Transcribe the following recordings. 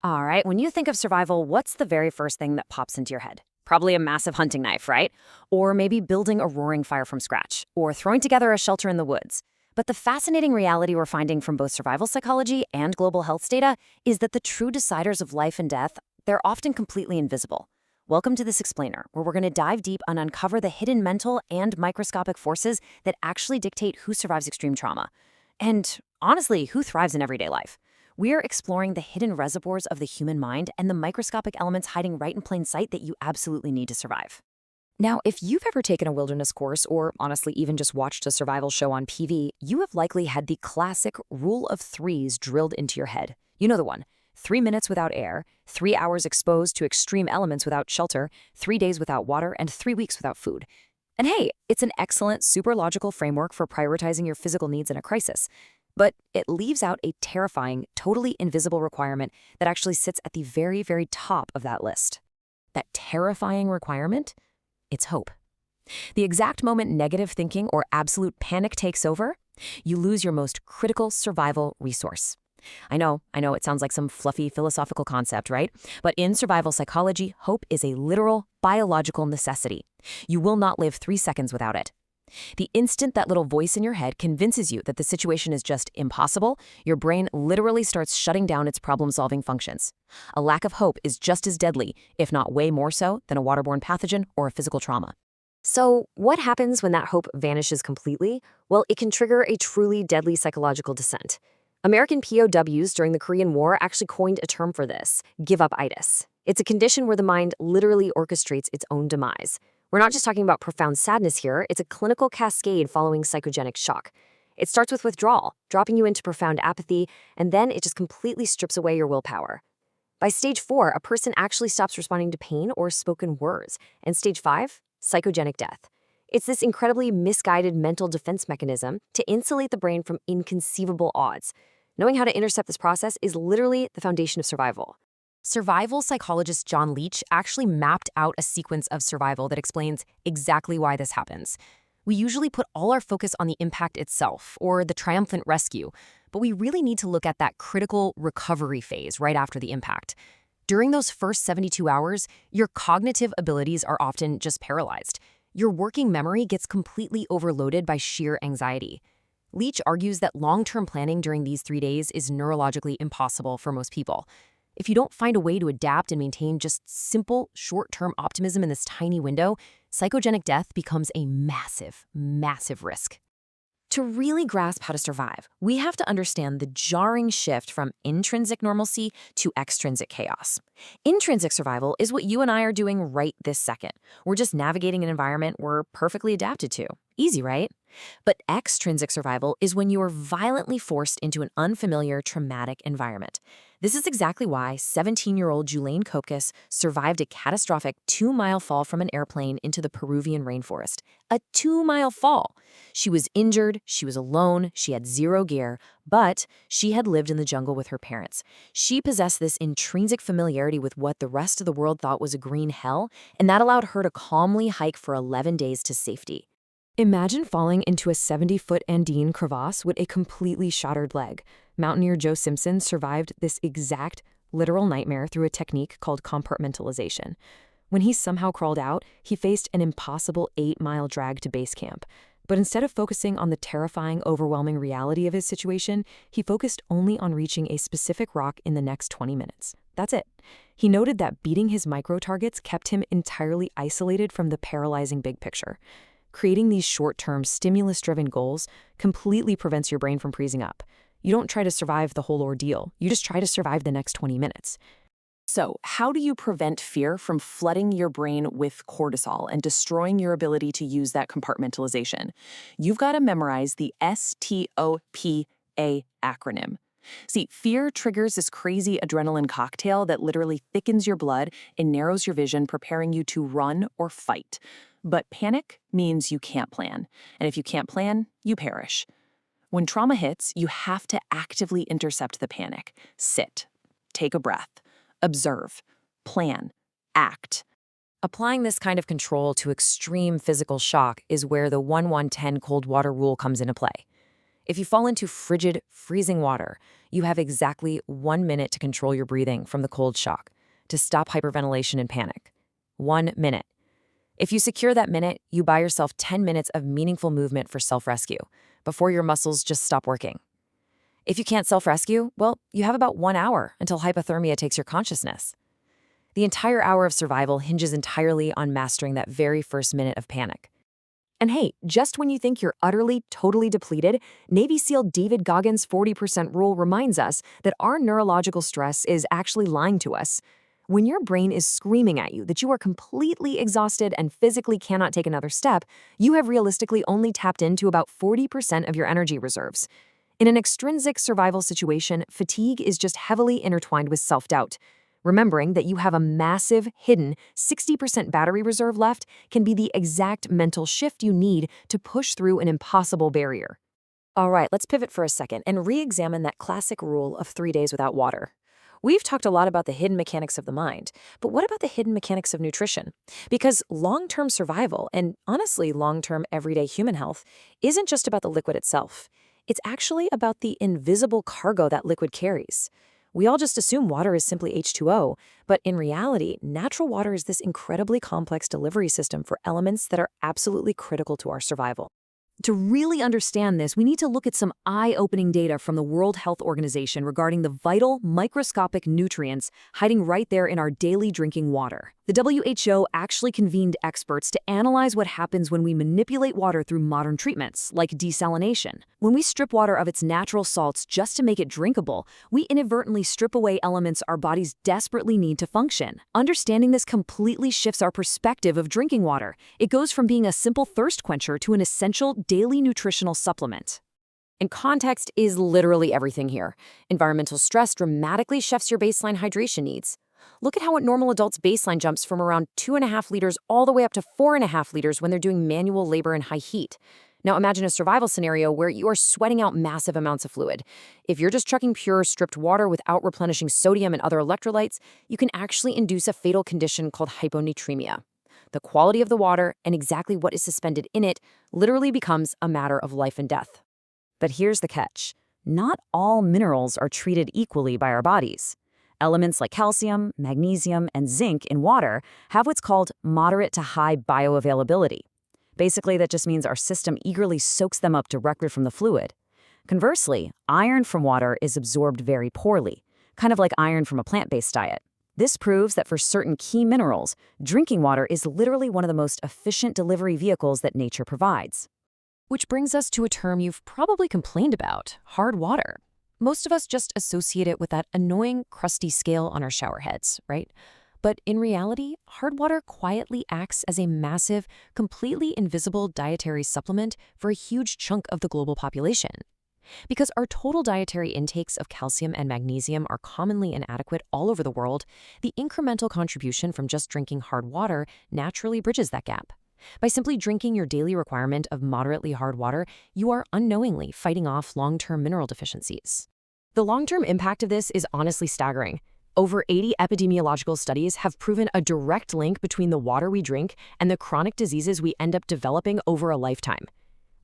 All right, when you think of survival, what's the very first thing that pops into your head? Probably a massive hunting knife, right? Or maybe building a roaring fire from scratch, or throwing together a shelter in the woods. But the fascinating reality we're finding from both survival psychology and global health data is that the true deciders of life and death, they're often completely invisible. Welcome to this explainer, where we're going to dive deep and uncover the hidden mental and microscopic forces that actually dictate who survives extreme trauma. And honestly, who thrives in everyday life. We're exploring the hidden reservoirs of the human mind and the microscopic elements hiding right in plain sight that you absolutely need to survive. Now, if you've ever taken a wilderness course or honestly even just watched a survival show on PV, you have likely had the classic rule of threes drilled into your head. You know the one. 3 minutes without air, 3 hours exposed to extreme elements without shelter, 3 days without water, and 3 weeks without food. And hey, it's an excellent, super logical framework for prioritizing your physical needs in a crisis. But it leaves out a terrifying, totally invisible requirement that actually sits at the very, very top of that list. That terrifying requirement? It's hope. The exact moment negative thinking or absolute panic takes over, you lose your most critical survival resource. I know, it sounds like some fluffy philosophical concept, right? But in survival psychology, hope is a literal biological necessity. You will not live 3 seconds without it. The instant that little voice in your head convinces you that the situation is just impossible, your brain literally starts shutting down its problem-solving functions. A lack of hope is just as deadly, if not way more so, than a waterborne pathogen or a physical trauma. So, what happens when that hope vanishes completely? Well, it can trigger a truly deadly psychological descent. American POWs during the Korean War actually coined a term for this, give-up-itis. It's a condition where the mind literally orchestrates its own demise. We're not just talking about profound sadness here, it's a clinical cascade following psychogenic shock. It starts with withdrawal, dropping you into profound apathy, and then it just completely strips away your willpower. By stage 4, a person actually stops responding to pain or spoken words, and stage 5, psychogenic death. It's this incredibly misguided mental defense mechanism to insulate the brain from inconceivable odds. Knowing how to intercept this process is literally the foundation of survival. Survival psychologist John Leach actually mapped out a sequence of survival that explains exactly why this happens. We usually put all our focus on the impact itself, or the triumphant rescue, but we really need to look at that critical recovery phase right after the impact. During those first 72 hours, your cognitive abilities are often just paralyzed. Your working memory gets completely overloaded by sheer anxiety. Leach argues that long-term planning during these 3 days is neurologically impossible for most people. If you don't find a way to adapt and maintain just simple, short-term optimism in this tiny window, psychogenic death becomes a massive, massive risk. To really grasp how to survive, we have to understand the jarring shift from intrinsic normalcy to extrinsic chaos. Intrinsic survival is what you and I are doing right this second. We're just navigating an environment we're perfectly adapted to. Easy, right? But extrinsic survival is when you are violently forced into an unfamiliar, traumatic environment. This is exactly why 17-year-old Julaine Kopkis survived a catastrophic 2-mile fall from an airplane into the Peruvian rainforest. A 2-mile fall. She was injured, she was alone, she had zero gear, but she had lived in the jungle with her parents. She possessed this intrinsic familiarity with what the rest of the world thought was a green hell, and that allowed her to calmly hike for 11 days to safety. Imagine falling into a 70-foot Andean crevasse with a completely shattered leg. Mountaineer Joe Simpson survived this exact, literal nightmare through a technique called compartmentalization. When he somehow crawled out, he faced an impossible 8-mile drag to base camp. But instead of focusing on the terrifying, overwhelming reality of his situation, he focused only on reaching a specific rock in the next 20 minutes. That's it. He noted that beating his micro-targets kept him entirely isolated from the paralyzing big picture. Creating these short-term, stimulus-driven goals completely prevents your brain from freezing up. You don't try to survive the whole ordeal. You just try to survive the next 20 minutes. So, how do you prevent fear from flooding your brain with cortisol and destroying your ability to use that compartmentalization? You've got to memorize the STOPA acronym. See, fear triggers this crazy adrenaline cocktail that literally thickens your blood and narrows your vision, preparing you to run or fight. But panic means you can't plan. And if you can't plan, you perish. When trauma hits, you have to actively intercept the panic. Sit, take a breath, observe, plan, act. Applying this kind of control to extreme physical shock is where the 1-1-10 cold water rule comes into play. If you fall into frigid, freezing water, You have exactly 1 minute to control your breathing from the cold shock, to stop hyperventilation and panic. 1 minute. If you secure that minute, you buy yourself 10 minutes of meaningful movement for self-rescue, before your muscles just stop working. If you can't self-rescue, well, you have about 1 hour until hypothermia takes your consciousness. The entire hour of survival hinges entirely on mastering that very first minute of panic. And hey, just when you think you're utterly, totally depleted, Navy SEAL David Goggins' 40% rule reminds us that our neurological stress is actually lying to us. When your brain is screaming at you that you are completely exhausted and physically cannot take another step, you have realistically only tapped into about 40% of your energy reserves. In an extrinsic survival situation, fatigue is just heavily intertwined with self-doubt. Remembering that you have a massive, hidden 60% battery reserve left can be the exact mental shift you need to push through an impossible barrier. All right, let's pivot for a second and re-examine that classic rule of 3 days without water. We've talked a lot about the hidden mechanics of the mind, but what about the hidden mechanics of nutrition? Because long-term survival, and honestly long-term everyday human health, isn't just about the liquid itself. It's actually about the invisible cargo that liquid carries. We all just assume water is simply H2O, but in reality, natural water is this incredibly complex delivery system for elements that are absolutely critical to our survival. To really understand this, we need to look at some eye-opening data from the World Health Organization regarding the vital, microscopic nutrients hiding right there in our daily drinking water. The WHO actually convened experts to analyze what happens when we manipulate water through modern treatments, like desalination. When we strip water of its natural salts just to make it drinkable, we inadvertently strip away elements our bodies desperately need to function. Understanding this completely shifts our perspective of drinking water. It goes from being a simple thirst quencher to an essential daily nutritional supplement. And context is literally everything here. Environmental stress dramatically shifts your baseline hydration needs. Look at how a normal adult's baseline jumps from around 2.5 liters all the way up to 4.5 liters when they're doing manual labor in high heat. Now imagine a survival scenario where you are sweating out massive amounts of fluid. If you're just chucking pure, stripped water without replenishing sodium and other electrolytes, you can actually induce a fatal condition called hyponatremia. The quality of the water and exactly what is suspended in it literally becomes a matter of life and death. But here's the catch. Not all minerals are treated equally by our bodies. Elements like calcium, magnesium, and zinc in water have what's called moderate to high bioavailability. Basically, that just means our system eagerly soaks them up directly from the fluid. Conversely, iron from water is absorbed very poorly, kind of like iron from a plant-based diet. This proves that for certain key minerals, drinking water is literally one of the most efficient delivery vehicles that nature provides. Which brings us to a term you've probably complained about, hard water. Most of us just associate it with that annoying, crusty scale on our shower heads, right? But in reality, hard water quietly acts as a massive, completely invisible dietary supplement for a huge chunk of the global population. Because our total dietary intakes of calcium and magnesium are commonly inadequate all over the world, the incremental contribution from just drinking hard water naturally bridges that gap. By simply drinking your daily requirement of moderately hard water, you are unknowingly fighting off long-term mineral deficiencies. The long-term impact of this is honestly staggering. Over 80 epidemiological studies have proven a direct link between the water we drink and the chronic diseases we end up developing over a lifetime.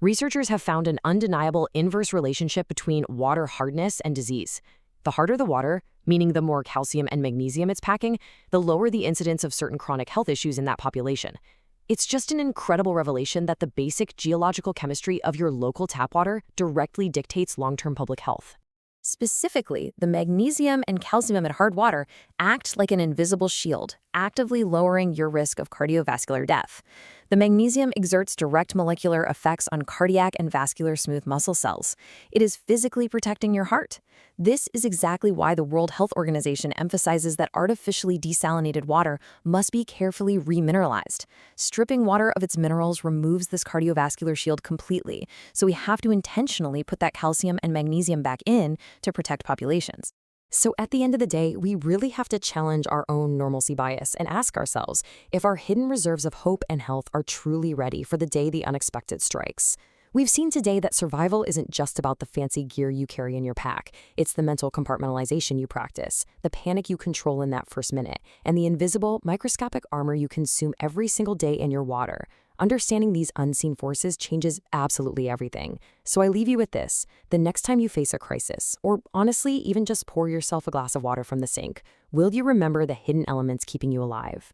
Researchers have found an undeniable inverse relationship between water hardness and disease. The harder the water, meaning the more calcium and magnesium it's packing, the lower the incidence of certain chronic health issues in that population. It's just an incredible revelation that the basic geological chemistry of your local tap water directly dictates long-term public health. Specifically, the magnesium and calcium in hard water act like an invisible shield, actively lowering your risk of cardiovascular death. The magnesium exerts direct molecular effects on cardiac and vascular smooth muscle cells. It is physically protecting your heart. This is exactly why the World Health Organization emphasizes that artificially desalinated water must be carefully remineralized. Stripping water of its minerals removes this cardiovascular shield completely, so we have to intentionally put that calcium and magnesium back in to protect populations. So at the end of the day, we really have to challenge our own normalcy bias and ask ourselves if our hidden reserves of hope and health are truly ready for the day the unexpected strikes. We've seen today that survival isn't just about the fancy gear you carry in your pack. It's the mental compartmentalization you practice, the panic you control in that first minute, and the invisible, microscopic armor you consume every single day in your water. Understanding these unseen forces changes absolutely everything. So I leave you with this. The next time you face a crisis, or honestly, even just pour yourself a glass of water from the sink, will you remember the hidden elements keeping you alive?